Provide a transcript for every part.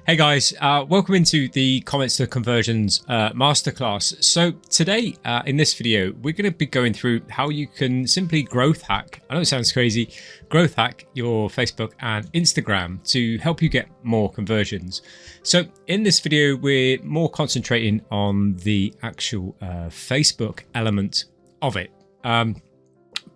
Hey guys, welcome into the Comments to Conversions Masterclass. So today in this video, we're going to be going through how you can simply growth hack, I know it sounds crazy, growth hack your Facebook and Instagram to help you get more conversions. So in this video, we're more concentrating on the actual Facebook element of it.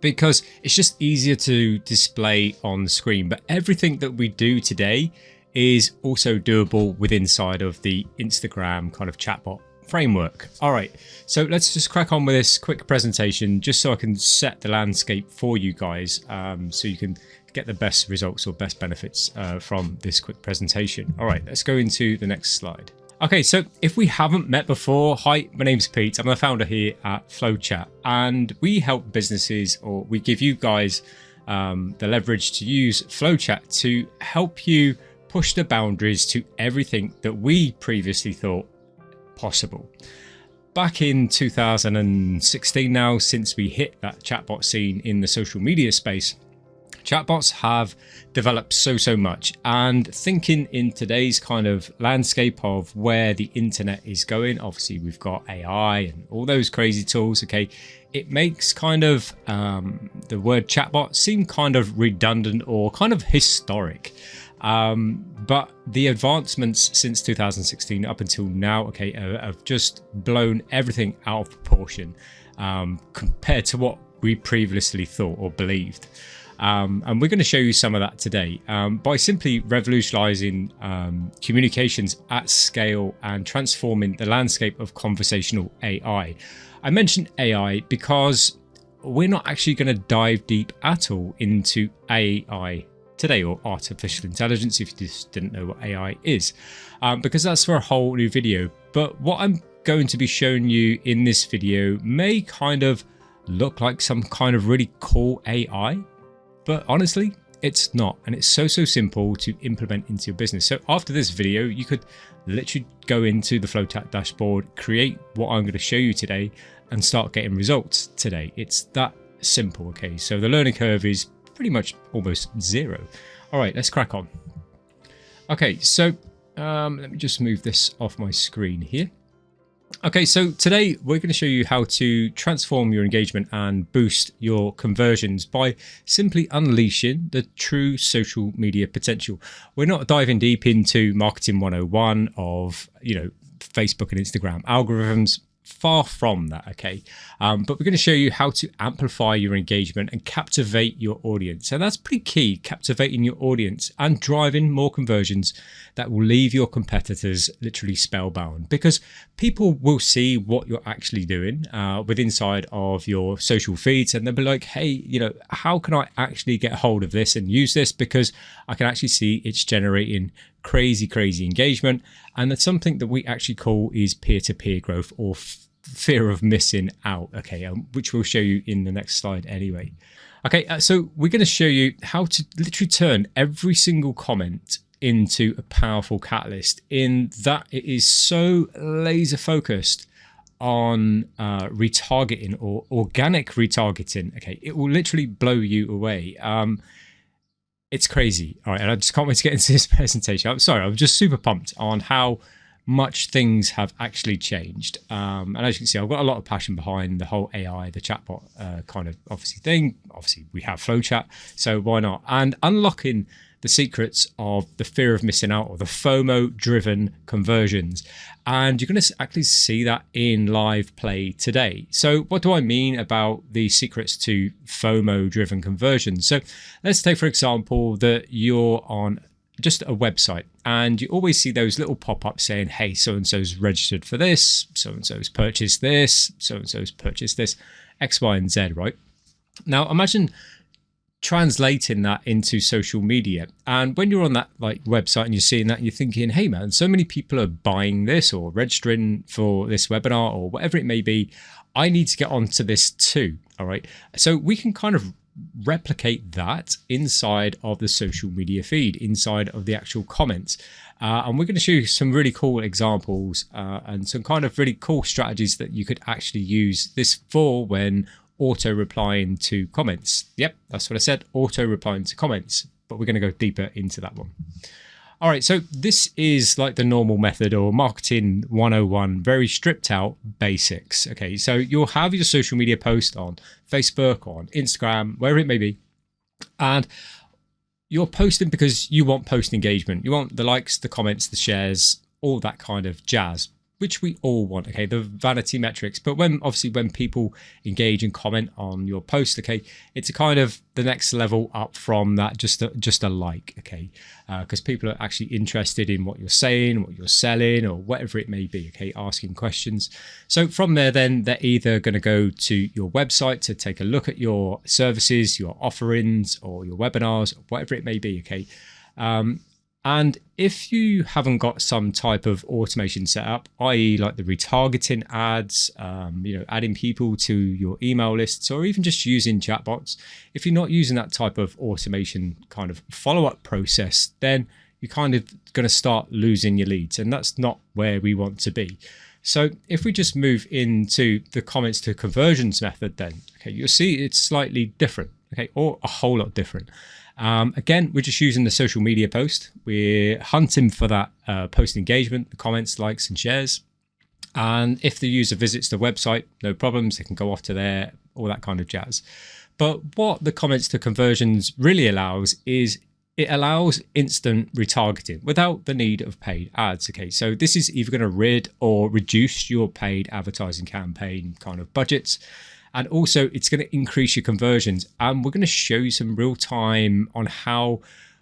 Because it's just easier to display on the screen, but everything that we do today is also doable within inside of the Instagram kind of chatbot framework. All right, so let's just crack on with this quick presentation just so I can set the landscape for you guys so you can get the best results or best benefits from this quick presentation. All right, let's go into the next slide. Okay, so if we haven't met before, hi, my name's Pete. I'm the founder here at FlowChat, and we help businesses, or we give you guys the leverage to use FlowChat to help you push the boundaries to everything that we previously thought possible. Back in 2016 now, since we hit that chatbot scene in the social media space, chatbots have developed so much, and thinking in today's kind of landscape of where the internet is going, obviously we've got AI and all those crazy tools, okay, it makes kind of the word chatbot seem kind of redundant or kind of historic. But the advancements since 2016 up until now, okay, have just blown everything out of proportion compared to what we previously thought or believed. And we're going to show you some of that today by simply revolutionizing communications at scale and transforming the landscape of conversational AI. I mentioned AI because we're not actually going to dive deep at all into AI today, or artificial intelligence, if you just didn't know what AI is, because that's for a whole new video. But what I'm going to be showing you in this video may kind of look like some kind of really cool AI, but honestly, it's not. And it's so simple to implement into your business. So after this video, you could literally go into the FlowChat dashboard, create what I'm going to show you today, and start getting results today. It's that simple, okay? So the learning curve is pretty much almost zero. All right, let's crack on. Okay, so let me just move this off my screen here. Okay, so today we're going to show you how to transform your engagement and boost your conversions by simply unleashing the true social media potential. We're not diving deep into marketing 101 of, Facebook and Instagram algorithms. Far from that, okay? But we're going to show you how to amplify your engagement and captivate your audience. And that's pretty key, captivating your audience and driving more conversions that will leave your competitors literally spellbound, because people will see what you're actually doing with inside of your social feeds, and they'll be like, hey, how can I actually get hold of this and use this? Because I can actually see it's generating crazy engagement. And that's something that we actually call is peer-to-peer growth, or fear of missing out, okay, which we'll show you in the next slide anyway. Okay, so we're going to show you how to literally turn every single comment into a powerful catalyst, in that it is so laser focused on retargeting or organic retargeting. Okay, it will literally blow you away. It's crazy. All right, and I just can't wait to get into this presentation. I'm sorry, I'm just super pumped on how much things have actually changed. And as you can see, I've got a lot of passion behind the whole AI, the chatbot kind of obviously thing. Obviously, we have FlowChat, so why not? And unlocking the secrets of the fear of missing out, or the FOMO-driven conversions. And you're going to actually see that in live play today. So what do I mean about the secrets to FOMO-driven conversions? So let's take, for example, that you're on just a website and you always see those little pop-ups saying, hey, so-and-so's registered for this, so-and-so's purchased this, so-and-so's purchased this, X, Y, and Z, right? Now, imagine translating that into social media, and when you're on that website and you're seeing that, and you're thinking, hey man, so many people are buying this or registering for this webinar or whatever it may be, I need to get onto this too. All right, so we can kind of replicate that inside of the social media feed, inside of the actual comments, and we're going to show you some really cool examples and some kind of really cool strategies that you could actually use this for when auto replying to comments. Yep, that's what I said, auto replying to comments, but we're going to go deeper into that one. All right, so this is like the normal method or marketing 101, very stripped out basics. Okay, so you'll have your social media post on Facebook or on Instagram, wherever it may be, and you're posting because you want post engagement. You want the likes, the comments, the shares, all that kind of jazz, which we all want, okay, the vanity metrics. But when people engage and comment on your post, okay, it's a kind of the next level up from that, just a like, okay, because people are actually interested in what you're saying, what you're selling, or whatever it may be, okay, asking questions. So from there, then they're either going to go to your website to take a look at your services, your offerings, or your webinars, whatever it may be, okay. And if you haven't got some type of automation set up, i.e. like the retargeting ads, adding people to your email lists, or even just using chatbots, if you're not using that type of automation kind of follow-up process, then you're kind of going to start losing your leads. And that's not where we want to be. So if we just move into the comments to conversions method, then, okay, you'll see it's slightly different, okay, or a whole lot different. Again, we're just using the social media post. We're hunting for that post engagement, the comments, likes, and shares. And if the user visits the website, no problems. They can go off to there, all that kind of jazz. But what the comments to conversions really allows is it allows instant retargeting without the need of paid ads. Okay, so this is either going to rid or reduce your paid advertising campaign kind of budgets. And also it's going to increase your conversions. And we're going to show you some real time on how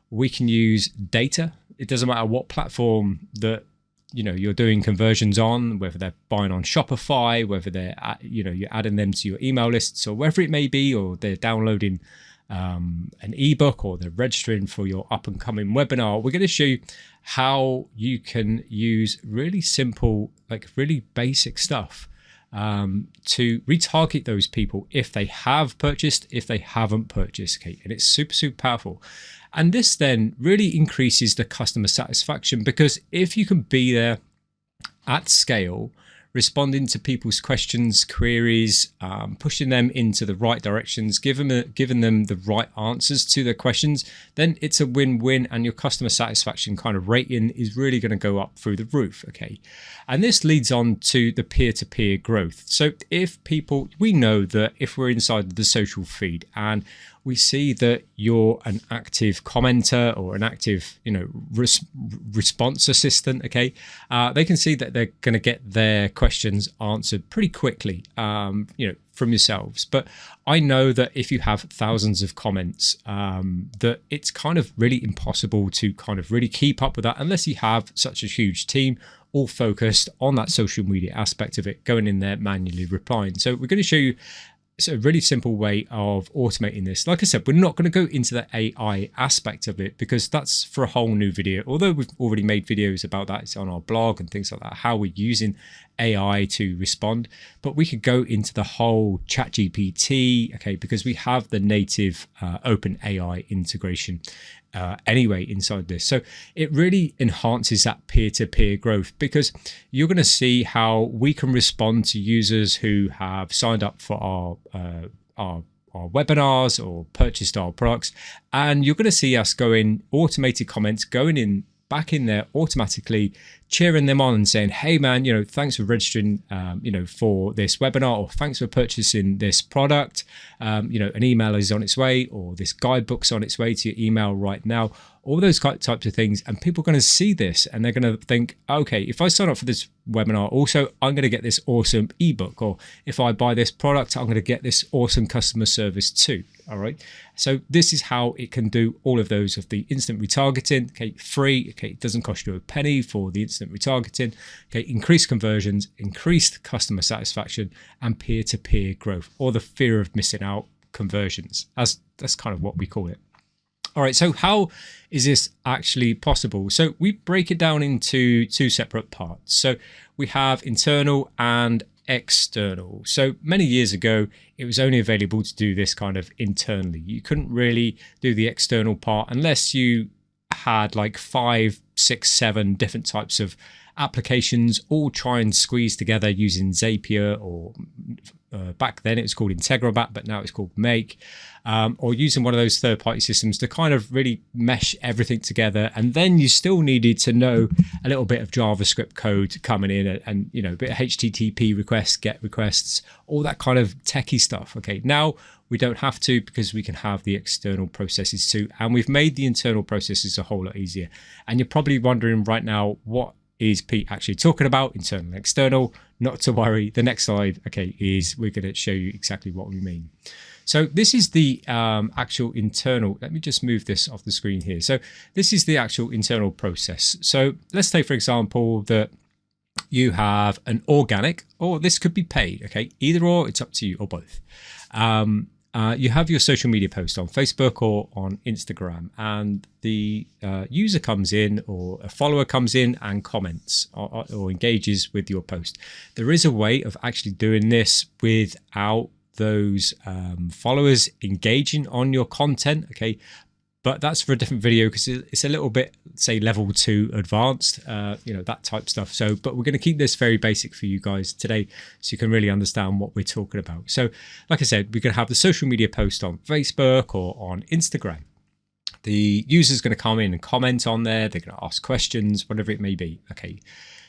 we can use data. It doesn't matter what platform that you're doing conversions on, whether they're buying on Shopify, whether they're you're adding them to your email lists or wherever it may be, or they're downloading an ebook, or they're registering for your up and coming webinar. We're going to show you how you can use really simple, like really basic stuff to retarget those people if they have purchased, if they haven't purchased, okay? And it's super, super powerful. And this then really increases the customer satisfaction, because if you can be there at scale, responding to people's questions, queries, pushing them into the right directions, giving them the right answers to their questions, then it's a win-win, and your customer satisfaction kind of rating is really going to go up through the roof, okay? And this leads on to the peer-to-peer growth. So we know that if we're inside the social feed and we see that you're an active commenter or an active, response assistant, okay, they can see that they're going to get their questions answered pretty quickly, from yourselves. But I know that if you have thousands of comments, that it's kind of really impossible to kind of really keep up with that unless you have such a huge team all focused on that social media aspect of it, going in there manually replying. So we're going to show you it's a really simple way of automating this. Like I said, we're not going to go into the AI aspect of it because that's for a whole new video. Although we've already made videos about that, it's on our blog and things like that, how we're using AI to respond. But we could go into the whole ChatGPT, okay, because we have the native open AI integration anyway inside this. So it really enhances that peer-to-peer growth, because you're going to see how we can respond to users who have signed up for our webinars or purchased our products, and you're going to see us going automated comments going in back in there automatically, cheering them on and saying, hey man, thanks for registering, for this webinar, or thanks for purchasing this product. An email is on its way, or this guidebook's on its way to your email right now. All those types of things. And people are going to see this and they're going to think, okay, if I sign up for this webinar, also, I'm going to get this awesome ebook, or if I buy this product, I'm going to get this awesome customer service too. All right. So this is how it can do all of those of the instant retargeting. Okay, free. Okay, it doesn't cost you a penny for the instant retargeting. Okay, increased conversions, increased customer satisfaction, and peer-to-peer growth, or the fear of missing out conversions. That's kind of what we call it. All right, so how is this actually possible? So we break it down into two separate parts. So we have internal and external. So many years ago, it was only available to do this kind of internally. You couldn't really do the external part unless you had like 5, 6, 7 different types of applications all try and squeeze together using Zapier or back then it was called Integromat, but now it's called Make, or using one of those third-party systems to kind of really mesh everything together. And then you still needed to know a little bit of JavaScript code coming in, and a bit of HTTP requests, GET requests, all that kind of techie stuff. Okay, now we don't have to, because we can have the external processes too, and we've made the internal processes a whole lot easier. And you're probably wondering right now, what is Pete actually talking about, internal and external? Not to worry, the next slide, okay, is we're going to show you exactly what we mean. So this is the actual internal. Let me just move this off the screen here. So this is the actual internal process. So let's say, for example, that you have an organic, or this could be paid, okay, either or, it's up to you, or both. You have your social media post on Facebook or on Instagram, and the user comes in, or a follower comes in and comments or engages with your post. There is a way of actually doing this without those followers engaging on your content, okay? But that's for a different video, because it's a little bit, say, level 2 advanced, that type stuff. So, but we're going to keep this very basic for you guys today, so you can really understand what we're talking about. So, like I said, we're going to have the social media post on Facebook or on Instagram. The user's going to come in and comment on there. They're going to ask questions, whatever it may be. Okay.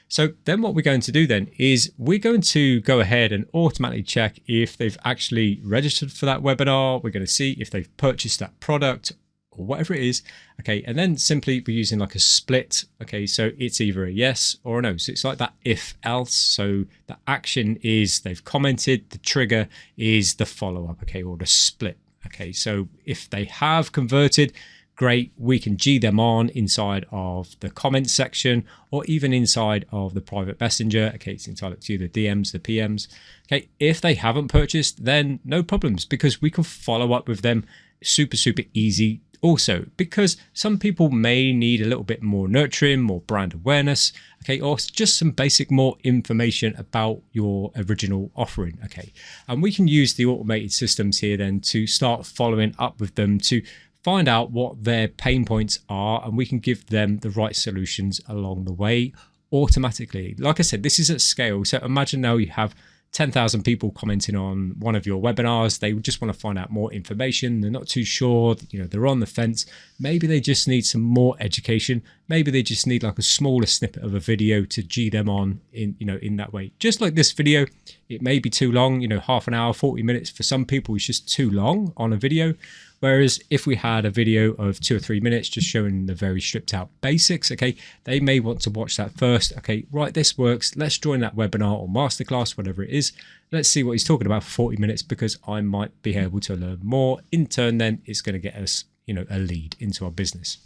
So then what we're going to do then is we're going to go ahead and automatically check if they've actually registered for that webinar. We're going to see if they've purchased that product, or whatever it is, okay, and then simply we're using like a split, okay, so it's either a yes or a no. So it's like that if else. So the action is they've commented, the trigger is the follow-up, okay, or the split, okay. So if they have converted, great, we can G them on inside of the comments section, or even inside of the private messenger, okay, it's entirely up to you, the DMs, the PMs, okay. If they haven't purchased, then no problems, because we can follow up with them super easy. Also, because some people may need a little bit more nurturing, more brand awareness, okay, or just some basic more information about your original offering, okay. And we can use the automated systems here then to start following up with them to find out what their pain points are, and we can give them the right solutions along the way automatically. Like I said, this is at scale. So imagine now you have 10,000 people commenting on one of your webinars. They just want to find out more information. They're not too sure, they're on the fence. Maybe they just need some more education. Maybe they just need like a smaller snippet of a video to G them on in that way. Just like this video, it may be too long, half an hour, 40 minutes. For some people, it's just too long on a video. Whereas if we had a video of 2 or 3 minutes just showing the very stripped out basics, okay, they may want to watch that first. Okay, right, this works. Let's join that webinar or masterclass, whatever it is. Let's see what he's talking about for 40 minutes, because I might be able to learn more. In turn, then it's going to get us, a lead into our business.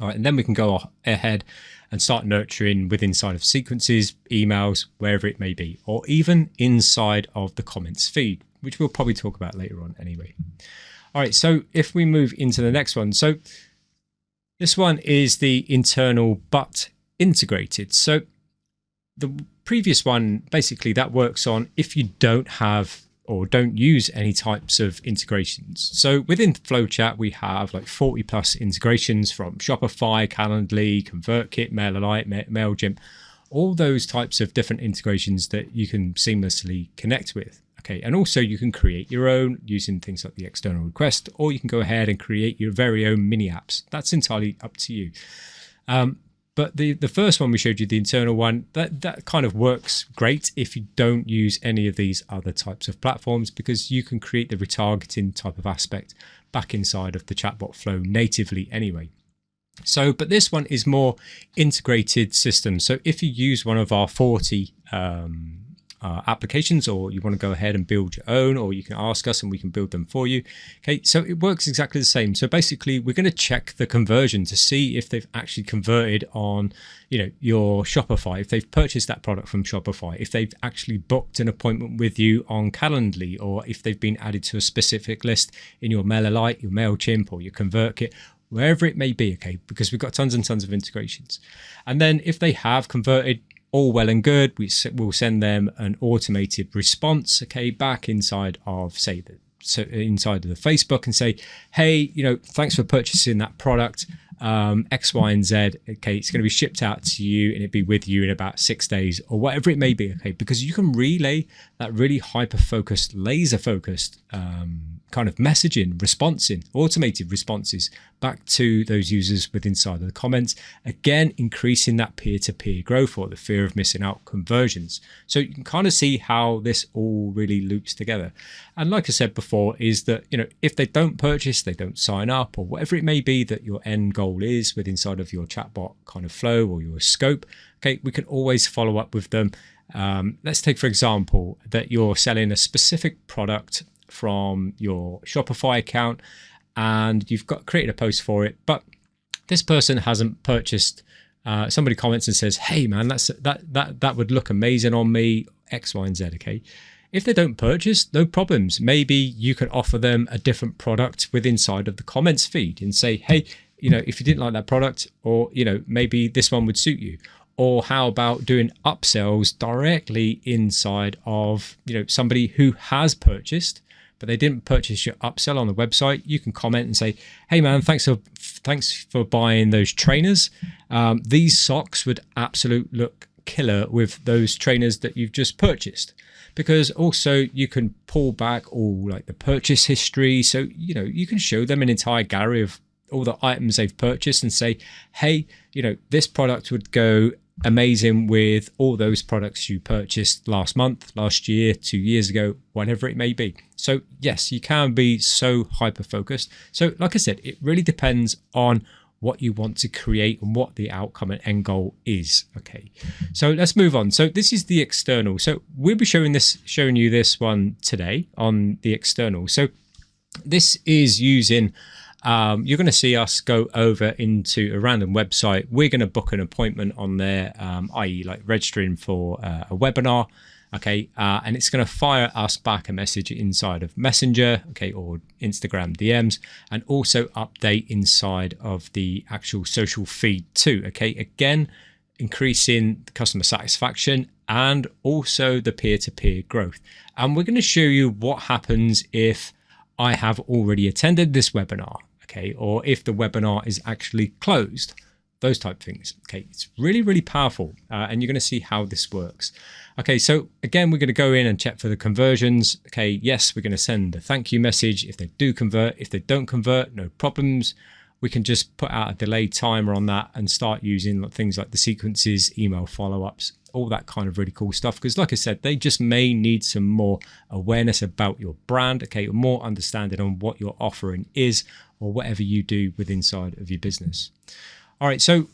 All right, and then we can go ahead and start nurturing with inside of sequences, emails, wherever it may be, or even inside of the comments feed, which we'll probably talk about later on anyway. All right, so if we move into the next one, so this one is the internal but integrated. So the previous one, basically that works on if you don't have or don't use any types of integrations. So within Flowchat, we have like 40 plus integrations from Shopify, Calendly, ConvertKit, MailerLite, MailChimp, all those types of different integrations that you can seamlessly connect with. Okay, and also you can create your own using things like the external request, or you can go ahead and create your very own mini apps. That's entirely up to you. But the first one we showed you, the internal one, that kind of works great if you don't use any of these other types of platforms, because you can create the retargeting type of aspect back inside of the chatbot flow natively anyway. So, but this one is more integrated system. So if you use one of our 40 applications, or you want to go ahead and build your own, or you can ask us and we can build them for you. Okay, so it works exactly the same. So basically we're going to check the conversion to see if they've actually converted on, your Shopify, if they've purchased that product from Shopify, if they've actually booked an appointment with you on Calendly, or if they've been added to a specific list in your MailerLite, your MailChimp, or your ConvertKit, wherever it may be, okay, because we've got tons and tons of integrations. And then if they have converted, all well and good, we'll send them an automated response, okay, back inside of, say, inside of the Facebook and say, hey, thanks for purchasing that product. X, Y, and Z. Okay, it's going to be shipped out to you, and it'll be with you in about 6 days or whatever it may be. Okay, because you can relay that really hyper-focused, laser-focused kind of messaging, automated responses back to those users with inside of the comments. Again, increasing that peer-to-peer growth or the fear of missing out conversions. So you can kind of see how this all really loops together. And like I said before, is that if they don't purchase, they don't sign up, or whatever it may be that your end goal is with inside of your chatbot kind of flow or your scope. Okay, we can always follow up with them. Let's take, for example, that you're selling a specific product from your Shopify account and you've created a post for it, but this person hasn't purchased. Somebody comments and says, hey man, that would look amazing on me, X, Y, and Z. Okay, if they don't purchase, no problems. Maybe you can offer them a different product with inside of the comments feed and say, hey, if you didn't like that product, or maybe this one would suit you. Or how about doing upsells directly inside of somebody who has purchased but they didn't purchase your upsell on the website? You can comment and say, hey man, thanks for buying those trainers. These socks would absolutely look killer with those trainers that you've just purchased. Because also you can pull back all like the purchase history. So, you can show them an entire gallery of all the items they've purchased and say, hey, this product would go amazing with all those products you purchased last month, last year, 2 years ago, whatever it may be. So yes, you can be so hyper focused. So like I said, it really depends on what you want to create and what the outcome and end goal is. Okay, so let's move on. So this is the external. So we'll be showing you this one today on the external. So this is using you're going to see us go over into a random website. We're going to book an appointment on there, i.e. like registering for a webinar. Okay, and it's going to fire us back a message inside of Messenger, okay, or Instagram DMs, and also update inside of the actual social feed too. Okay, again, increasing the customer satisfaction and also the peer-to-peer growth. And we're going to show you what happens if I have already attended this webinar, okay, or if the webinar is actually closed. Those type of things. Okay, it's really, really powerful, and you're going to see how this works. Okay, so again, we're going to go in and check for the conversions. Okay, yes, we're going to send a thank you message if they do convert. If they don't convert, no problems. We can just put out a delayed timer on that and start using things like the sequences, email follow-ups, all that kind of really cool stuff. Because like I said, they just may need some more awareness about your brand, okay, or more understanding on what your offering is or whatever you do with inside of your business. All right, so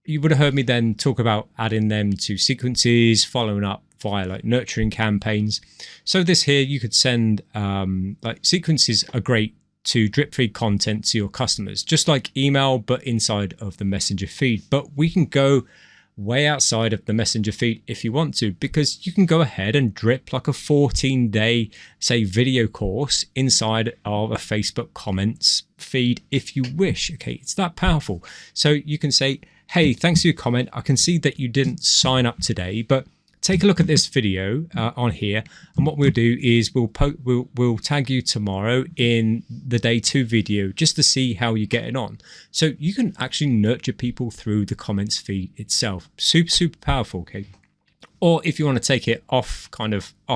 you would have heard me then talk about adding them to sequences, following up via like nurturing campaigns. So this here, you could send like sequences are great to drip feed content to your customers, just like email, but inside of the Messenger feed. But we can go way outside of the Messenger feed if you want to, because you can go ahead and drip like a 14-day, say, video course inside of a Facebook comments feed if you wish. Okay, it's that powerful. So you can say, hey, thanks for your comment. I can see that you didn't sign up today, but take a look at this video on here, and what we'll do is we'll tag you tomorrow in the day 2 video just to see how you're getting on. So you can actually nurture people through the comments feed itself. Super, super powerful. Okay. Or if you want to take it off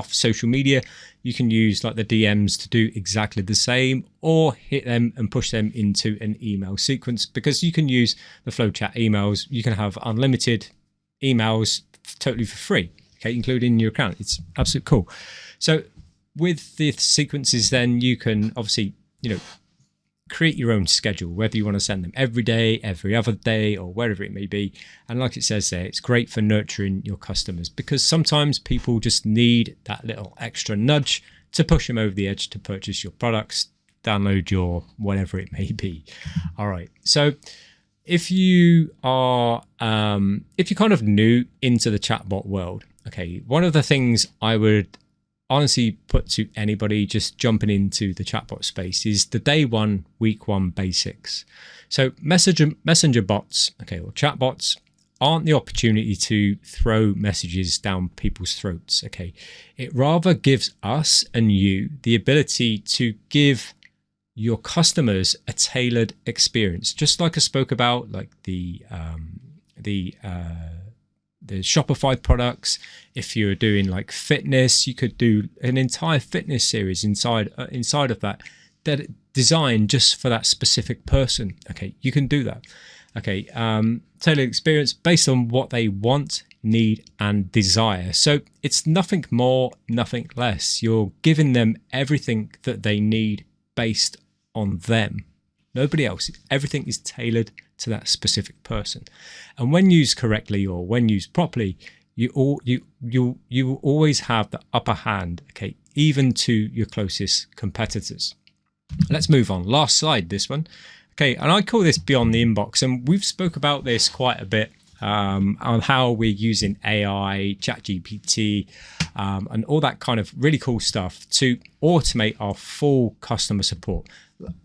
social media, you can use like the DMs to do exactly the same, or hit them and push them into an email sequence, because you can use the flowchat emails. You can have unlimited emails totally for free, okay, including your account. It's absolutely cool. So with the sequences, then you can obviously, create your own schedule, whether you want to send them every day, every other day, or wherever it may be. And like it says there, it's great for nurturing your customers, because sometimes people just need that little extra nudge to push them over the edge to purchase your products, download your whatever it may be. All right. So if you are, if you're kind of new into the chatbot world, okay, one of the things I would honestly put to anybody just jumping into the chatbot space is the day 1, week 1 basics. So messenger bots, okay, or chatbots aren't the opportunity to throw messages down people's throats. Okay, it rather gives us and you the ability to give your customers a tailored experience, just like I spoke about, like the Shopify products. If you're doing like fitness, you could do an entire fitness series inside of that designed just for that specific person. Okay, you can do that. Okay, tailored experience based on what they want, need, and desire. So it's nothing more, nothing less. You're giving them everything that they need based on them. Nobody else. Everything is tailored to that specific person. And when used correctly or when used properly, you will always have the upper hand, okay, even to your closest competitors. Let's move on. Last slide, this one. Okay, and I call this Beyond the Inbox, and we've spoke about this quite a bit on how we're using AI, ChatGPT, and all that kind of really cool stuff to automate our full customer support.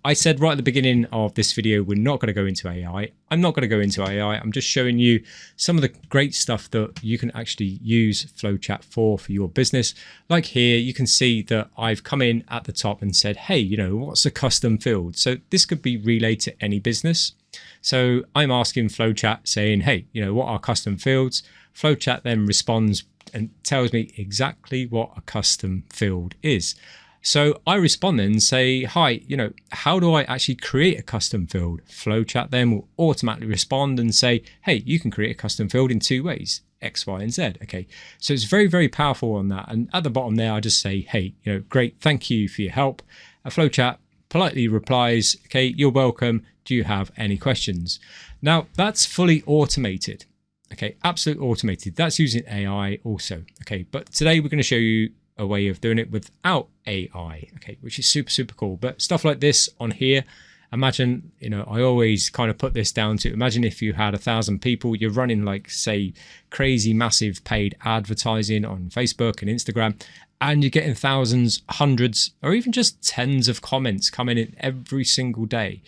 I said right at the beginning of this video, we're not going to go into AI. I'm not going to go into AI. I'm just showing you some of the great stuff that you can actually use Flowchat for your business. Like here, you can see that I've come in at the top and said, hey, you know, what's a custom field? So this could be relayed to any business. So I'm asking Flowchat saying, hey, you know, what are custom fields? Flowchat then responds and tells me exactly what a custom field is. So I respond then and say, hi, you know, how do I actually create a custom field? Flowchat then will automatically respond and say, hey, you can create a custom field in 2 ways, X, Y, and Z. Okay, so it's very, very powerful on that. And at the bottom there, I just say, hey, you know, great, thank you for your help. Flowchat politely replies, okay, you're welcome. Do you have any questions? Now, that's fully automated. Okay, absolutely automated. That's using AI also. Okay, but today we're going to show you a way of doing it without AI, okay, which is super, super cool. But stuff like this on here, imagine, you know, I always kind of put this down to, imagine if you had 1,000 people, you're running like, say, crazy, massive paid advertising on Facebook and Instagram, and you're getting thousands, hundreds, or even just tens of comments coming in every single day.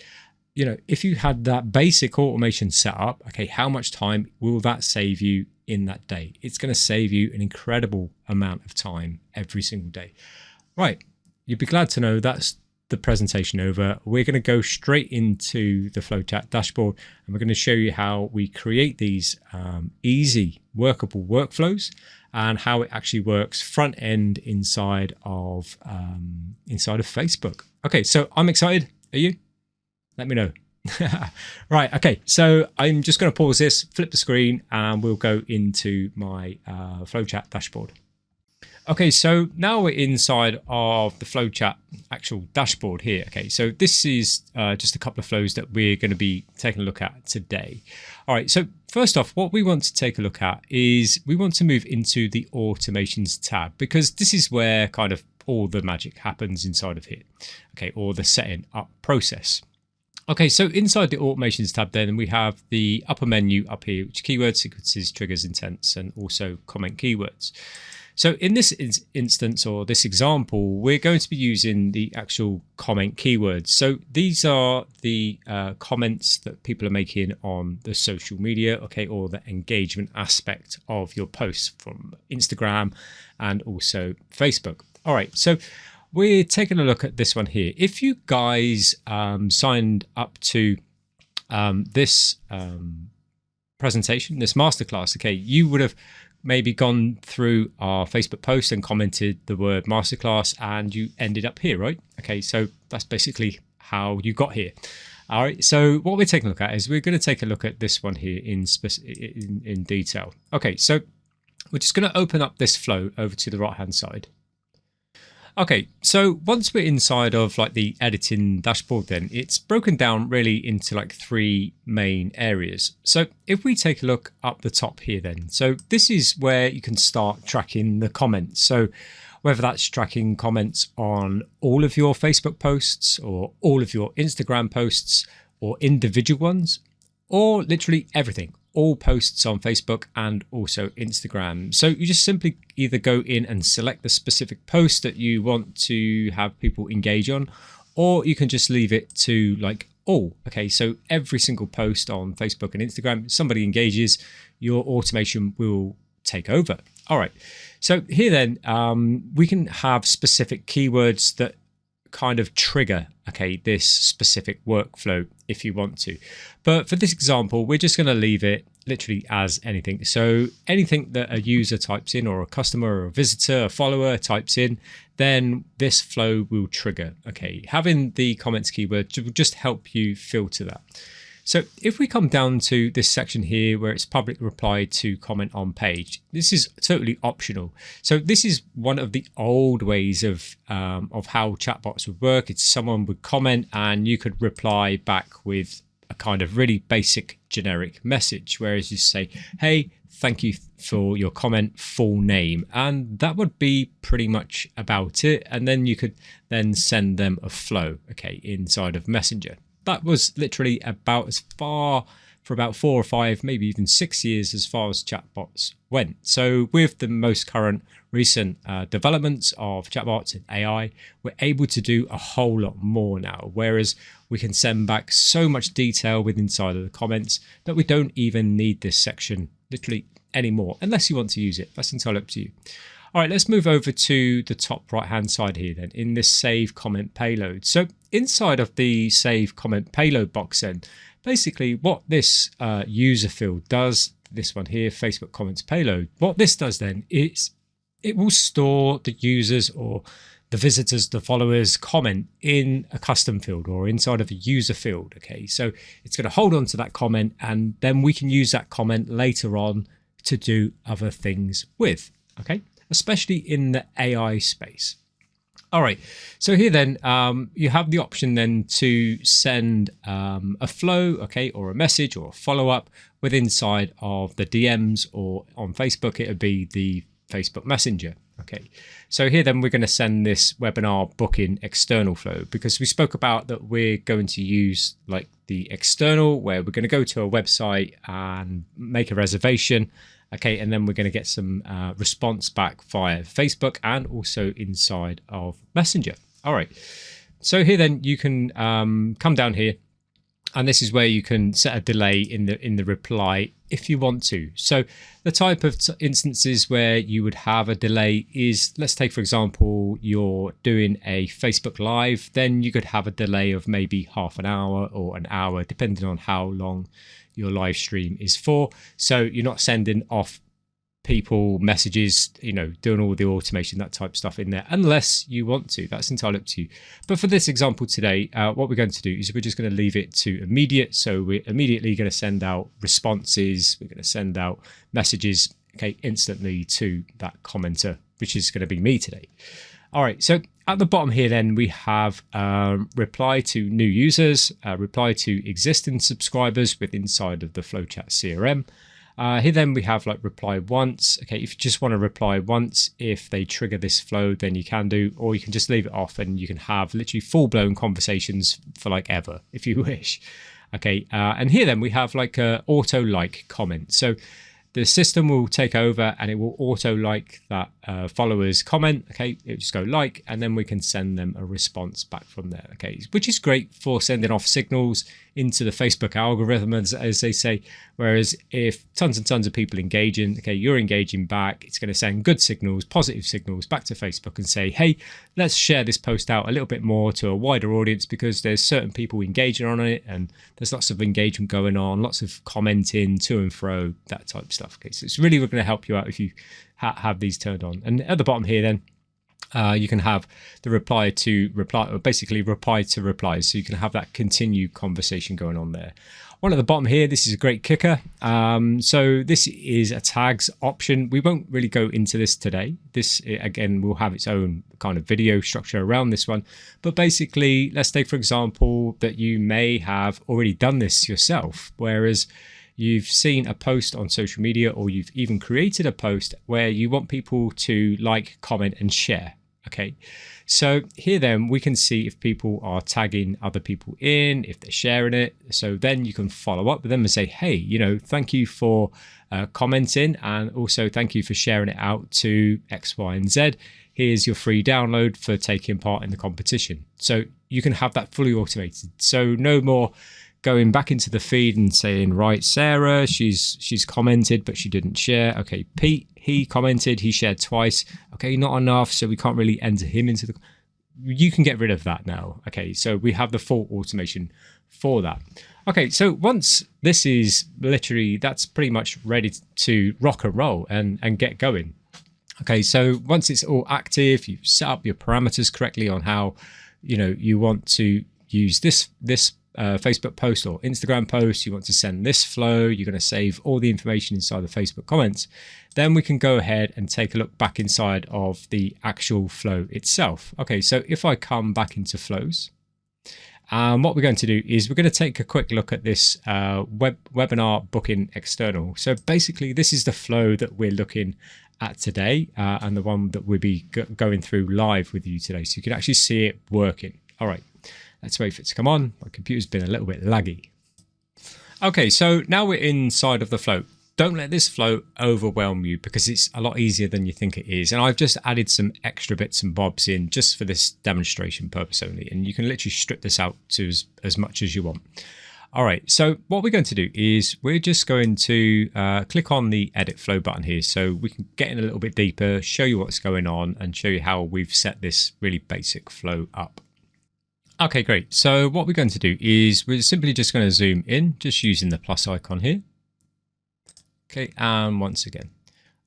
You know, if you had that basic automation set up, okay, how much time will that save you in that day? It's going to save you an incredible amount of time every single day. Right, you'd be glad to know that's the presentation over. We're going to go straight into the Flowchat dashboard, and we're going to show you how we create these easy workable workflows and how it actually works front end inside of Facebook. Okay, so I'm excited. Are you? Let me know. Right, okay, so I'm just going to pause this, flip the screen, and we'll go into my Flowchat dashboard. Okay, so now we're inside of the Flowchat actual dashboard here. Okay, so this is just a couple of flows that we're going to be taking a look at today. All right, so first off, what we want to take a look at is we want to move into the automations tab, because this is where kind of all the magic happens inside of here. Okay, or the setting up process. Okay, so inside the automations tab then we have the upper menu up here, which keyword sequences, triggers, intents, and also comment keywords. So in this instance, or this example, we're going to be using the actual comment keywords. So these are the comments that people are making on the social media, okay, or the engagement aspect of your posts from Instagram and also Facebook. All right, so we're taking a look at this one here. If you guys signed up to this presentation, this masterclass, okay, you would have maybe gone through our Facebook post and commented the word masterclass, and you ended up here, right? Okay, so that's basically how you got here. All right, so what we're taking a look at is we're going to take a look at this one here in detail. Okay, so we're just going to open up this flow over to the right hand side. Okay, so once we're inside of like the editing dashboard, then it's broken down really into like 3 main areas. So if we take a look up the top here then, so this is where you can start tracking the comments. So whether that's tracking comments on all of your Facebook posts or all of your Instagram posts or individual ones, or literally everything, all posts on Facebook and also Instagram. So you just simply either go in and select the specific post that you want to have people engage on, or you can just leave it to like all. Okay, so every single post on Facebook and Instagram, somebody engages, your automation will take over. All right, so here then we can have specific keywords that kind of trigger, okay, this specific workflow if you want to. But for this example, we're just going to leave it literally as anything. So anything that a user types in, or a customer or a visitor, a follower types in, then this flow will trigger. Okay, having the comments keyword will just help you filter that. So if we come down to this section here where it's public reply to comment on page, this is totally optional. So this is one of the old ways of how chatbots would work. It's someone would comment and you could reply back with a kind of really basic generic message, whereas you say, hey, thank you for your comment, full name. And that would be pretty much about it. And then you could then send them a flow, okay, inside of Messenger. That was literally about as far for about 4 or 5, maybe even 6 years as far as chatbots went. So with the most current recent developments of chatbots and AI, we're able to do a whole lot more now, whereas we can send back so much detail with inside of the comments that we don't even need this section literally anymore, unless you want to use it. That's entirely up to you. All right, let's move over to the top right hand side here then in this save comment payload. So inside of the save comment payload box then, basically what this user field does, this one here, Facebook comments payload, what this does then is it will store the users or the visitors, the followers comment in a custom field or inside of a user field. Okay, so it's going to hold on to that comment and then we can use that comment later on to do other things with. Okay, especially in the AI space. All right, so here then you have the option then to send a flow, okay, or a message or a follow-up with inside of the DMs, or on Facebook it would be the Facebook Messenger. Okay, so here then we're going to send this webinar booking external flow, because we spoke about that we're going to use like the external, where we're going to go to a website and make a reservation. Okay, and then we're going to get some response back via Facebook and also inside of Messenger. All right, so here then you can come down here, and this is where you can set a delay in the reply if you want to. So the type of instances where you would have a delay is, let's take for example, you're doing a Facebook Live, then you could have a delay of maybe half an hour or an hour, depending on how long your live stream is for. So you're not sending off people messages, you know, doing all the automation, that type of stuff in there, unless you want to. That's entirely up to you. But for this example today, what we're going to do is we're just going to leave it to immediate. So we're immediately going to send out responses. We're going to send out messages, okay, instantly to that commenter, which is going to be me today. All right, so at the bottom here then we have reply to new users, reply to existing subscribers with inside of the Flowchat CRM. Here then we have like reply once. Okay, if you just want to reply once, if they trigger this flow, then you can do, or you can just leave it off and you can have literally full-blown conversations for like ever if you wish. Okay, and here then we have like a auto like comment. So the system will take over and it will auto like that follower's comment. Okay, it'll just go like, and then we can send them a response back from there. Okay, which is great for sending off signals into the Facebook algorithm, as they say. Whereas if tons and tons of people engaging, okay, you're engaging back, it's going to send good signals, positive signals back to Facebook and say, hey, let's share this post out a little bit more to a wider audience, because there's certain people engaging on it and there's lots of engagement going on, lots of commenting to and fro, that type of stuff. Okay, so it's really going to help you out if you have these turned on. And at the bottom here then, you can have the reply to reply, or basically reply to replies. So you can have that continued conversation going on there. One at the bottom here, this is a great kicker. So this is a tags option. We won't really go into this today. This, again, will have its own kind of video structure around this one. But basically, let's take, for example, that you may have already done this yourself, whereas you've seen a post on social media, or you've even created a post where you want people to like, comment, and share. Okay, so here then we can see if people are tagging other people in, if they're sharing it. So then you can follow up with them and say, hey, you know, thank you for commenting, and also thank you for sharing it out to X, Y, and Z. here's your free download for taking part in the competition. So you can have that fully automated. So no more going back into the feed and saying, right, Sarah, she's commented, but she didn't share. Okay, Pete, he commented, he shared twice. Okay, not enough, so we can't really enter him into the... You can get rid of that now. Okay, so we have the full automation for that. Okay, so once this is literally, that's pretty much ready to rock and roll and get going. Okay, so once it's all active, you've set up your parameters correctly on how, you know, you want to use this Facebook post or Instagram post, you want to send this flow, you're going to save all the information inside the Facebook comments, then we can go ahead and take a look back inside of the actual flow itself. Okay, so if I come back into flows, what we're going to do is we're going to take a quick look at this webinar booking external. So basically this is the flow that we're looking at today and the one that we'll be going through live with you today. So you can actually see it working. All right. Let's wait for it to come on. My computer's been a little bit laggy. Okay, so now we're inside of the flow. Don't let this flow overwhelm you because it's a lot easier than you think it is. And I've just added some extra bits and bobs in just for this demonstration purpose only. And you can literally strip this out to as much as you want. All right, so what we're going to do is we're just going to click on the edit flow button here so we can get in a little bit deeper, show you what's going on and show you how we've set this really basic flow up. Okay, great. So what we're going to do is we're simply just going to zoom in, just using the plus icon here. Okay, and once again.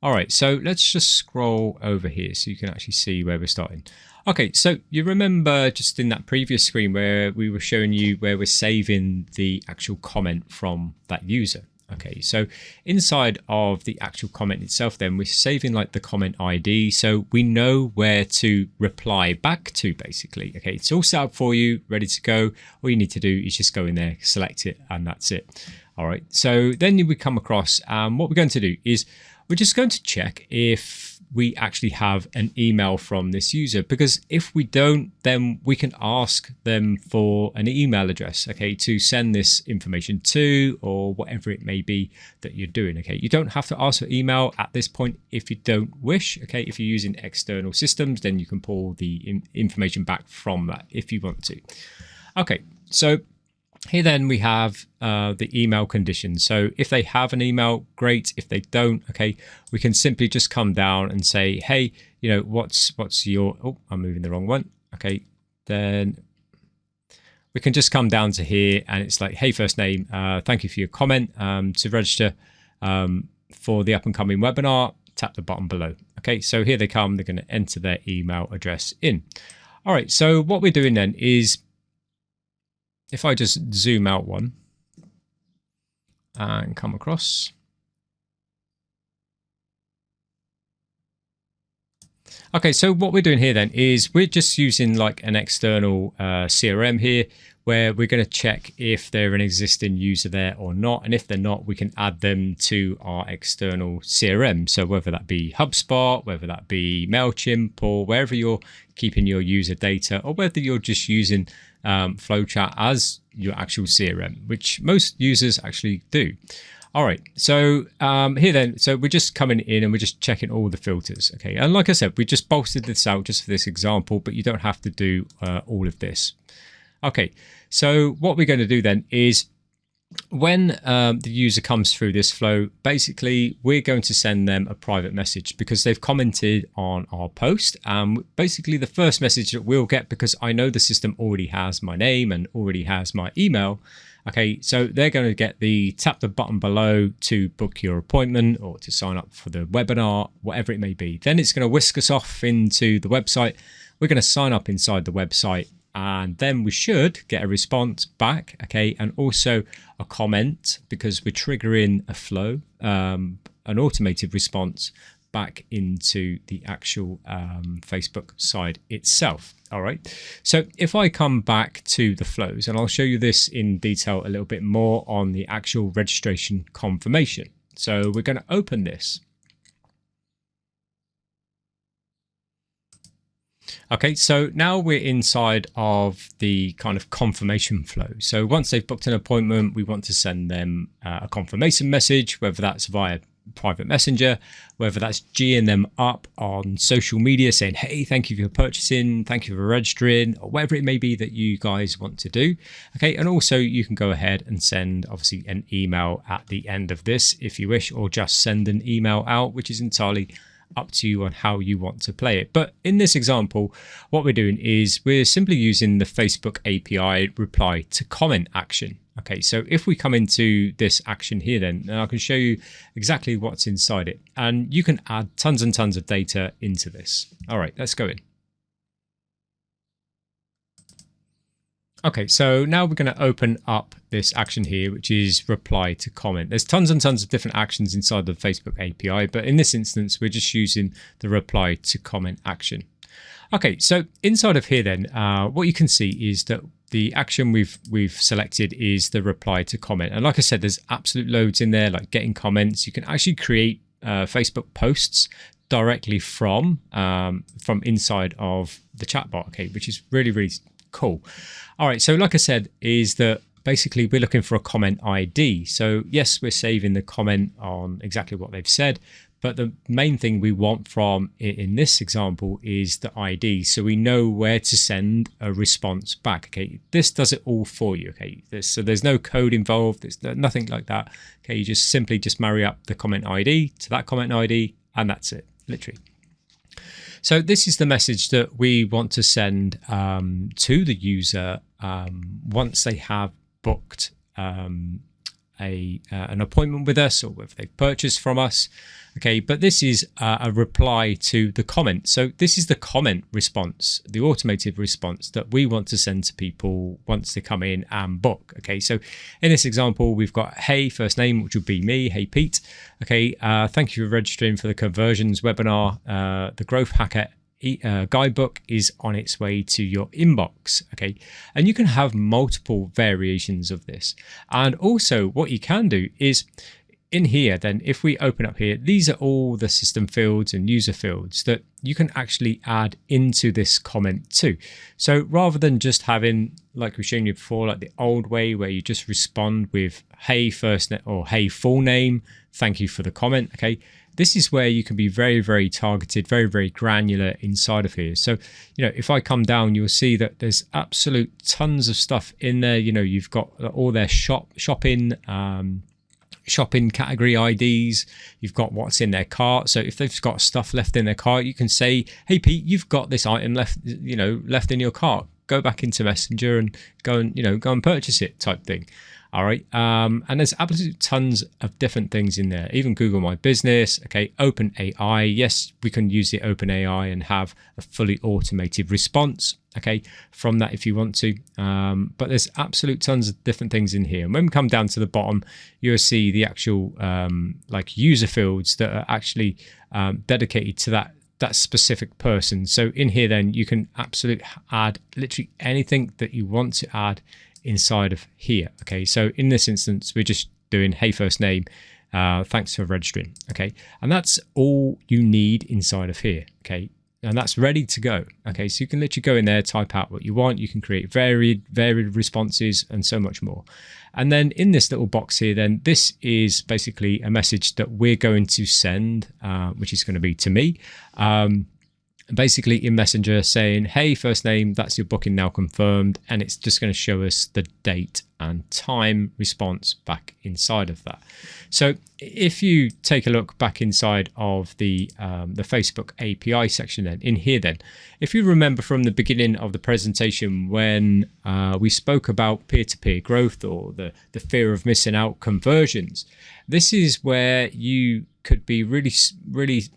All right, so let's just scroll over here so you can actually see where we're starting. Okay, so you remember just in that previous screen where we were showing you where we're saving the actual comment from that user. Okay, so inside of the actual comment itself, then we're saving like the comment ID. So we know where to reply back to basically. Okay, it's all set up for you, ready to go. All you need to do is just go in there, select it, and that's it. All right, so then we come across what we're going to do is we're just going to check if we actually have an email from this user, because if we don't, then we can ask them for an email address, okay, to send this information to, or whatever it may be that you're doing. Okay, you don't have to ask for email at this point if you don't wish. Okay, if you're using external systems, then you can pull the information back from that if you want to. Okay, so here then we have the email conditions. So if they have an email, great. If they don't, okay, we can simply just come down and say, hey, you know, what's your, oh, I'm moving the wrong one. Okay, then we can just come down to here and it's like, hey, first name, thank you for your comment. To register for the up and coming webinar, tap the button below. Okay, so here they come, they're going to enter their email address in. All right, so what we're doing then is, if I just zoom out one and come across. Okay, so what we're doing here then is we're just using like an external CRM here, where we're going to check if they're an existing user there or not. And if they're not, we can add them to our external CRM. So whether that be HubSpot, whether that be MailChimp, or wherever you're keeping your user data, or whether you're just using Flowchat as your actual CRM, which most users actually do. All right, so here then, so we're just coming in and we're just checking all the filters. Okay, and like I said, we just bolstered this out just for this example, but you don't have to do all of this. Okay, so what we're going to do then is when the user comes through this flow, basically we're going to send them a private message because they've commented on our post. Basically the first message that we'll get, because I know the system already has my name and already has my email. Okay, so they're going to get the tap the button below to book your appointment or to sign up for the webinar, whatever it may be. Then it's going to whisk us off into the website. We're going to sign up inside the website, and then we should get a response back, okay, and also a comment, because we're triggering a flow, an automated response back into the actual Facebook side itself. All right, so if I come back to the flows, and I'll show you this in detail a little bit more on the actual registration confirmation. So we're going to open this. Okay, so now we're inside of the kind of confirmation flow. So once they've booked an appointment, we want to send them a confirmation message, whether that's via private messenger, whether that's geeing them up on social media saying, hey, thank you for purchasing, thank you for registering, or whatever it may be that you guys want to do. Okay, and also you can go ahead and send obviously an email at the end of this if you wish, or just send an email out, which is entirely up to you on how you want to play it. But in this example, what we're doing is we're simply using the Facebook API reply to comment action. Okay, so if we come into this action here, then I can show you exactly what's inside it, and you can add tons and tons of data into this. All right, let's go in. Okay, so now we're going to open up this action here, which is reply to comment. There's tons and tons of different actions inside the Facebook API, but in this instance, we're just using the reply to comment action. Okay, so inside of here then, what you can see is that the action we've selected is the reply to comment. And like I said, there's absolute loads in there, like getting comments. You can actually create Facebook posts directly from inside of the chatbot, okay, which is really, really cool. All right, so like I said, is that basically we're looking for a comment ID. So yes, we're saving the comment on exactly what they've said, but the main thing we want from it in this example is the ID, so we know where to send a response back. Okay, this does it all for you. Okay, so there's no code involved, there's nothing like that. Okay, you just simply marry up the comment ID to that comment ID, and that's it, literally. So this is the message that we want to send to the user once they have booked an appointment with us, or if they've purchased from us. Okay, but this is a reply to the comment. So this is the comment response, the automated response that we want to send to people once they come in and book. Okay, so in this example, we've got hey first name, which would be me, hey Pete. Okay, thank you for registering for the conversions webinar. The Growth Hacker guidebook is on its way to your inbox. Okay, and you can have multiple variations of this. And also what you can do is in here, then if we open up here, these are all the system fields and user fields that you can actually add into this comment too. So rather than just having, like we've shown you before, like the old way where you just respond with hey first name or hey full name, thank you for the comment. Okay, this is where you can be very, very targeted, very, very granular inside of here. So, you know, if I come down, you'll see that there's absolute tons of stuff in there. You know, you've got all their shopping category IDs, you've got what's in their cart. So if they've got stuff left in their cart, you can say, hey Pete, you've got this item left in your cart, go back into Messenger and go and purchase it, type thing. All right, and there's absolutely tons of different things in there, even Google My Business. Okay, OpenAI, yes, we can use the OpenAI and have a fully automated response, okay, from that if you want to, but there's absolute tons of different things in here. And when we come down to the bottom, you'll see the actual like user fields that are actually dedicated to that specific person. So in here then you can absolutely add literally anything that you want to add inside of here. Okay, so in this instance we're just doing hey first name, thanks for registering. Okay, and that's all you need inside of here. Okay, and that's ready to go. Okay, so you can literally go in there, type out what you want, you can create varied responses and so much more. And then in this little box here, then this is basically a message that we're going to send, which is going to be to me, basically in Messenger saying, hey first name, that's your booking now confirmed, and it's just going to show us the date and time response back inside of that. So if you take a look back inside of the Facebook API section, then in here, then if you remember from the beginning of the presentation when we spoke about peer-to-peer growth, or the fear of missing out conversions, this is where you could be really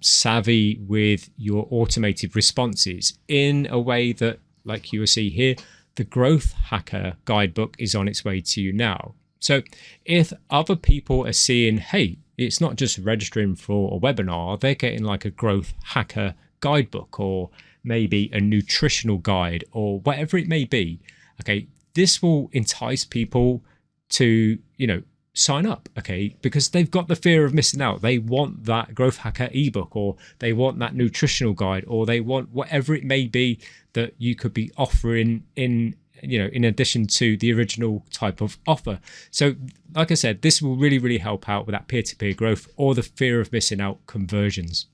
savvy with your automated responses in a way that, like you will see here, the Growth Hacker guidebook is on its way to you now. So if other people are seeing, hey, it's not just registering for a webinar, they're getting like a Growth Hacker guidebook, or maybe a nutritional guide, or whatever it may be. Okay, this will entice people to, sign up, okay, because they've got the fear of missing out. They want that Growth Hacker ebook, or they want that nutritional guide, or they want whatever it may be that you could be offering in in addition to the original type of offer. So like I said, this will really help out with that peer-to-peer growth or the fear of missing out conversions.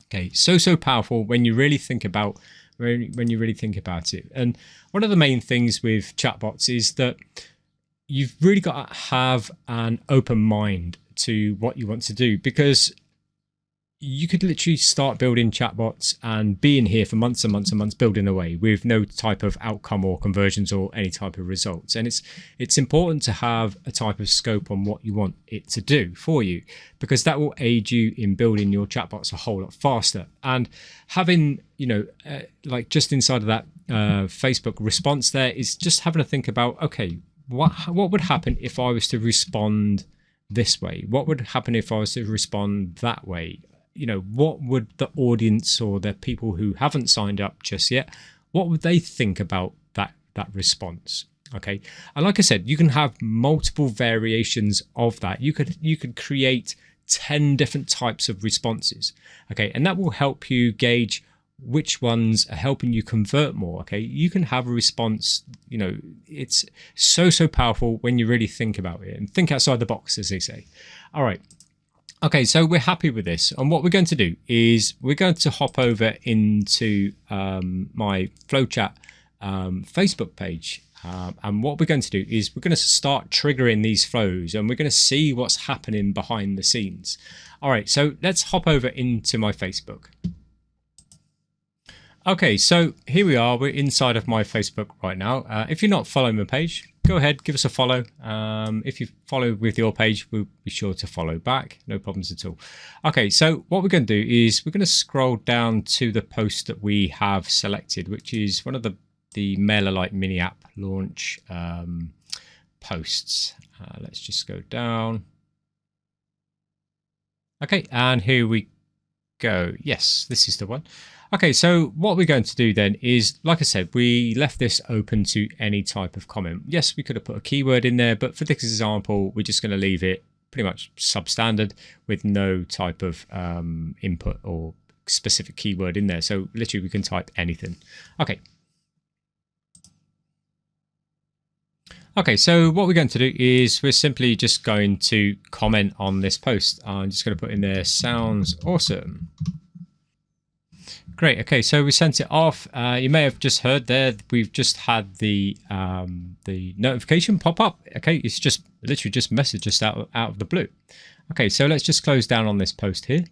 Okay, so powerful when you really think about it. And one of the main things with chatbots is that you've really got to have an open mind to what you want to do, because you could literally start building chatbots and be in here for months and months and months building away with no type of outcome or conversions or any type of results. And it's important to have a type of scope on what you want it to do for you, because that will aid you in building your chatbots a whole lot faster. And having, like just inside of that Facebook response there is just having to think about, okay, what would happen if I was to respond this way? What would happen if I was to respond that way? What would the audience or the people who haven't signed up just yet, what would they think about that response? Okay. And like I said, you can have multiple variations of that. You could create 10 different types of responses. Okay. And that will help you gauge which ones are helping you convert more. Okay. You can have a response, it's so powerful when you really think about it and think outside the box, as they say. All right. Okay, so we're happy with this. And what we're going to do is we're going to hop over into my Flowchat Facebook page. And what we're going to do is we're going to start triggering these flows, and we're going to see what's happening behind the scenes. All right, so let's hop over into my Facebook. Okay, so here we are. We're inside of my Facebook right now. If you're not following my page, go ahead, give us a follow. If you follow with your page, we'll be sure to follow back. No problems at all. Okay, so what we're going to do is we're going to scroll down to the post that we have selected, which is one of the MailerLite mini app launch posts. Let's just go down. Okay, and here we go. Yes, this is the one. Okay, so what we're going to do then is, like I said, we left this open to any type of comment. Yes, we could have put a keyword in there, but for this example, we're just going to leave it pretty much substandard with no type of input or specific keyword in there. So literally we can type anything. Okay. Okay, so what we're going to do is we're simply just going to comment on this post. I'm just going to put in there, sounds awesome. Great. Okay, so we sent it off. You may have just heard there, we've just had the notification pop up. Okay, it's just literally just messaged us out of the blue. Okay, so let's just close down on this post here.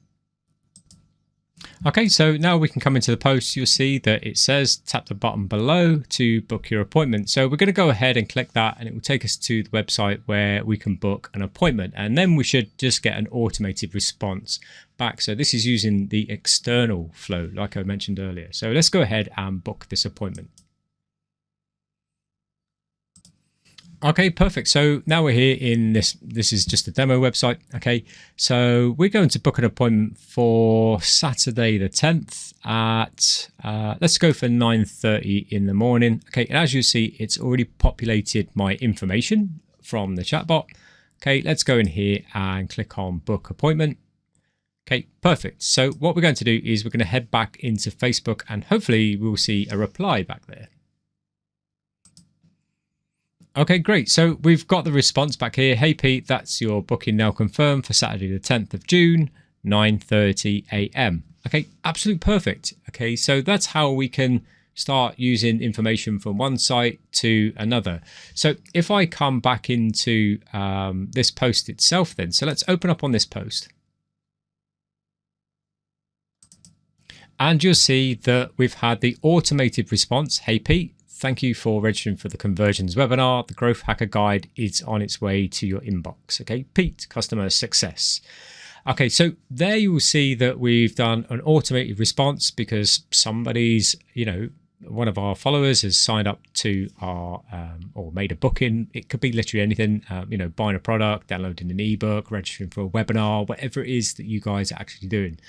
Okay, so now we can come into the post. You'll see that it says tap the button below to book your appointment. So we're going to go ahead and click that, and it will take us to the website where we can book an appointment, and then we should just get an automated response back. So this is using the external flow, like I mentioned earlier. So let's go ahead and book this appointment. Okay, perfect. So now we're here in this is just a demo website. Okay, so we're going to book an appointment for Saturday the 10th at, let's go for 9:30 in the morning. Okay, and as you see, it's already populated my information from the chatbot. Okay, let's go in here and click on book appointment. Okay, perfect. So what we're going to do is we're going to head back into Facebook, and hopefully we'll see a reply back there. Okay, great. So we've got the response back here. Hey, Pete, that's your booking now confirmed for Saturday the 10th of June, 9:30 a.m. Okay, absolute perfect. Okay, so that's how we can start using information from one site to another. So if I come back into this post itself then, so let's open up on this post. And you'll see that we've had the automated response. Hey, Pete, thank you for registering for the conversions webinar. The Growth Hacker Guide is on its way to your inbox. Okay, Pete, customer success. Okay, so there you will see that we've done an automated response because somebody's, one of our followers has signed up to our, or made a booking. It could be literally anything, buying a product, downloading an ebook, registering for a webinar, whatever it is that you guys are actually doing.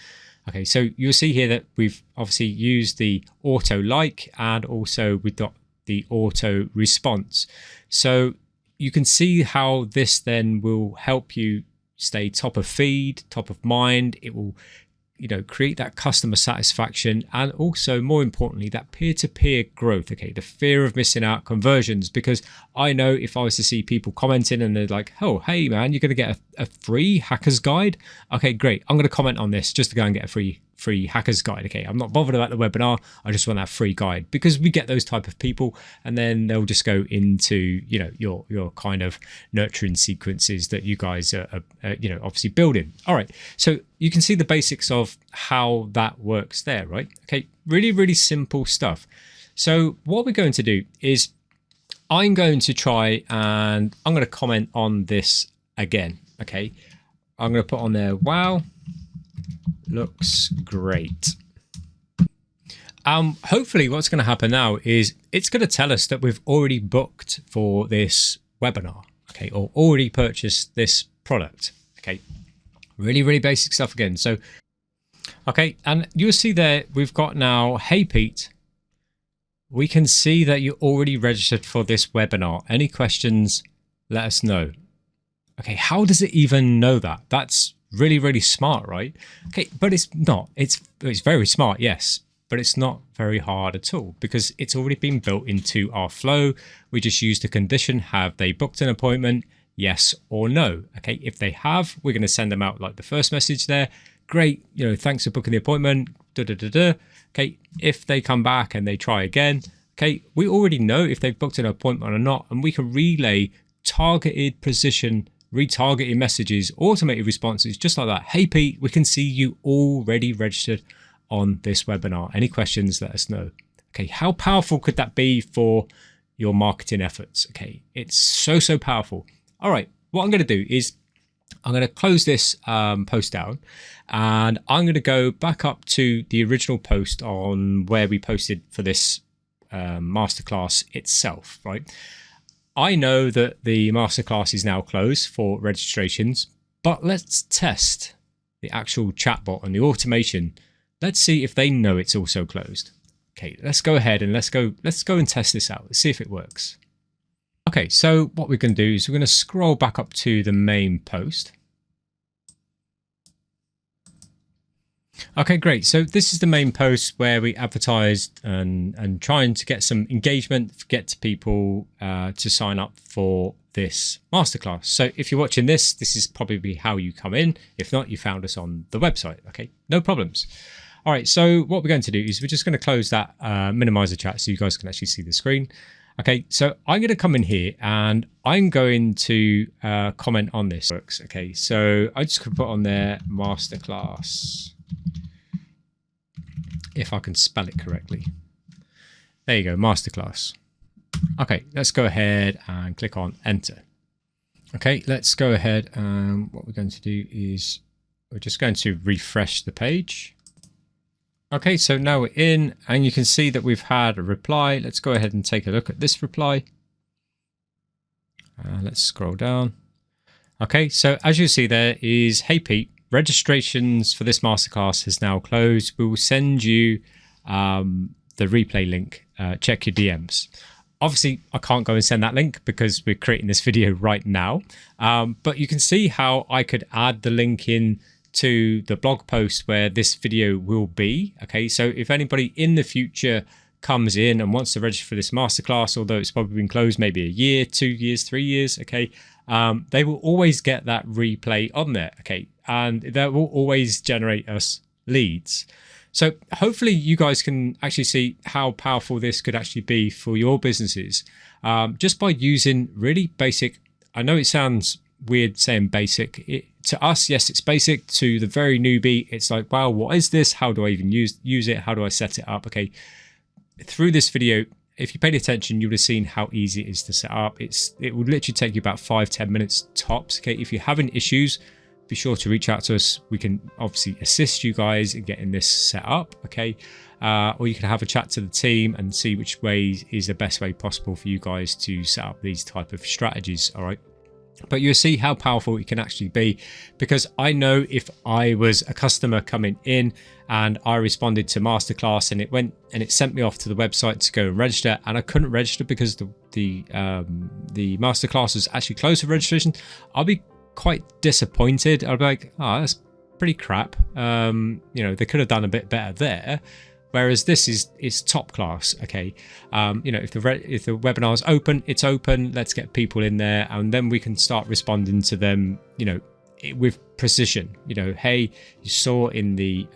Okay, so you'll see here that we've obviously used the auto like, and also we've got the auto response. So you can see how this then will help you stay top of feed, top of mind. It will, create that customer satisfaction, and also more importantly, that peer-to-peer growth. Okay, the fear of missing out conversions, because I know if I was to see people commenting and they're like, oh, hey man, you're going to get a free hacker's guide. Okay, great. I'm going to comment on this just to go and get a free hacker's guide. Okay, I'm not bothered about the webinar. I just want that free guide, because we get those type of people, and then they'll just go into your kind of nurturing sequences that you guys are obviously building. All right, so you can see the basics of how that works there, right? Okay, really simple stuff. So what we're going to do is I'm going to try and I'm going to comment on this again. Okay, I'm going to put on there, wow, looks great. Hopefully what's going to happen now is it's going to tell us that we've already booked for this webinar, okay, or already purchased this product. Okay, really basic stuff again. So okay, and you'll see there we've got now, hey Pete, we can see that you're already registered for this webinar. Any questions, let us know. Okay, how does it even know that? That's really smart, right? Okay, but it's not. It's very smart, yes, but it's not very hard at all, because it's already been built into our flow. We just use the condition, have they booked an appointment, yes or no. Okay, if they have, we're going to send them out like the first message there. Great, thanks for booking the appointment. Okay, if they come back and they try again, okay, we already know if they've booked an appointment or not, and we can relay targeted precision retargeting messages, automated responses, just like that. Hey Pete, we can see you already registered on this webinar. Any questions, let us know. Okay, how powerful could that be for your marketing efforts? Okay, it's so powerful. All right, what I'm going to do is I'm going to close this post down, and I'm going to go back up to the original post on where we posted for this masterclass itself, right? I know that the masterclass is now closed for registrations, but let's test the actual chatbot and the automation. Let's see if they know it's also closed. Okay, let's go ahead and let's go and test this out. Let's see if it works. Okay, so what we're going to do is we're going to scroll back up to the main post. Okay, great. So this is the main post where we advertised and trying to get some engagement, get to people to sign up for this masterclass. So if you're watching this, this is probably how you come in. If not, you found us on the website. Okay, no problems. All right, so what we're going to do is we're just going to close that, minimize the chat so you guys can actually see the screen. Okay, so I'm going to come in here and I'm going to comment on this. Okay, so I just could put on there masterclass, if I can spell it correctly. There you go, masterclass. Okay, let's go ahead and click on enter. Okay, let's go ahead and what we're going to do is we're just going to refresh the page. Okay, so now we're in and you can see that we've had a reply. Let's go ahead and take a look at this reply. Let's scroll down. Okay, so as you see there is, hey Pete, registrations for this masterclass has now closed. We will send you the replay link. Check your DMs. Obviously, I can't go and send that link because we're creating this video right now. But you can see how I could add the link in to the blog post where this video will be. Okay, so if anybody in the future comes in and wants to register for this masterclass, although it's probably been closed maybe a year, 2 years, 3 years, okay, they will always get that replay on there. Okay, and that will always generate us leads. So hopefully you guys can actually see how powerful this could actually be for your businesses, just by using really basic. I know it sounds weird saying basic. To us, yes, it's basic. To the very newbie, it's like, wow, what is this? How do I even use it? How do I set it up? Okay, through this video, if you paid attention, you would have seen how easy it is to set up. It would literally take you about 5-10 minutes tops. Okay, if you're having issues, be sure to reach out to us. We can obviously assist you guys in getting this set up. Okay, or you can have a chat to the team and see which way is the best way possible for you guys to set up these type of strategies. All right. But you'll see how powerful it can actually be, because I know if I was a customer coming in and I responded to masterclass and it went and it sent me off to the website to go and register, and I couldn't register because the masterclass was actually closed for registration, I'll be quite disappointed. I'll be like, oh, that's pretty crap. You know, they could have done a bit better there. Whereas this is top class. Okay, you know, if the webinar is open, it's open. Let's get people in there, and then we can start responding to them, you know, with precision. You know, hey, you saw in the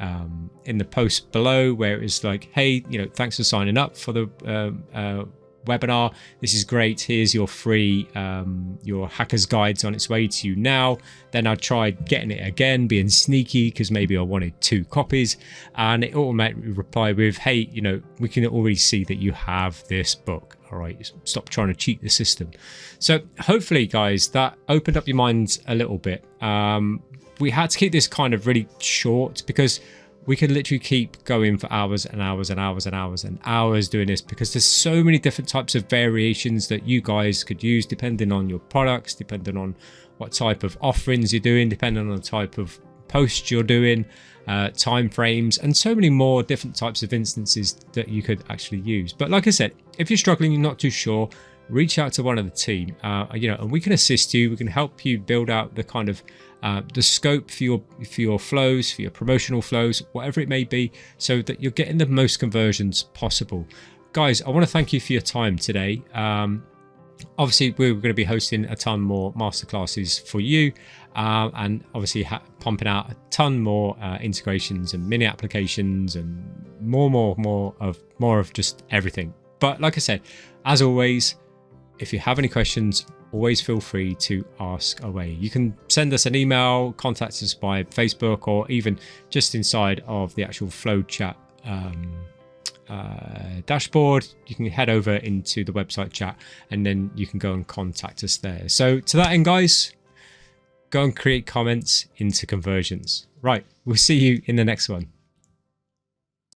post below where it was like, hey, you know, thanks for signing up for the webinar. This is great. Here's your free your hacker's guides on its way to you now. Then I tried getting it again, being sneaky because maybe I wanted 2 copies, and it automatically replied with, hey, you know, we can already see that you have this book. All right, stop trying to cheat the system. So hopefully, guys, that opened up your minds a little bit. We had to keep this kind of really short because we could literally keep going for hours and hours and hours and hours and hours doing this, because there's so many different types of variations that you guys could use depending on your products, depending on what type of offerings you're doing, depending on the type of posts you're doing, time frames, and so many more different types of instances that you could actually use. But like I said, if you're struggling, you're not too sure, reach out to one of the team, you know, and we can assist you. We can help you build out the kind of the scope for your flows, for your promotional flows, whatever it may be, so that you're getting the most conversions possible. Guys, I want to thank you for your time today. Obviously, we're going to be hosting a ton more masterclasses for you, and obviously pumping out a ton more integrations and mini applications and more of just everything. But like I said, as always, if you have any questions, always feel free to ask away. You can send us an email, contact us by Facebook, or even just inside of the actual Flow Chat dashboard. You can head over into the website chat, and then you can go and contact us there. So to that end, guys, go and create comments into conversions. Right, we'll see you in the next one.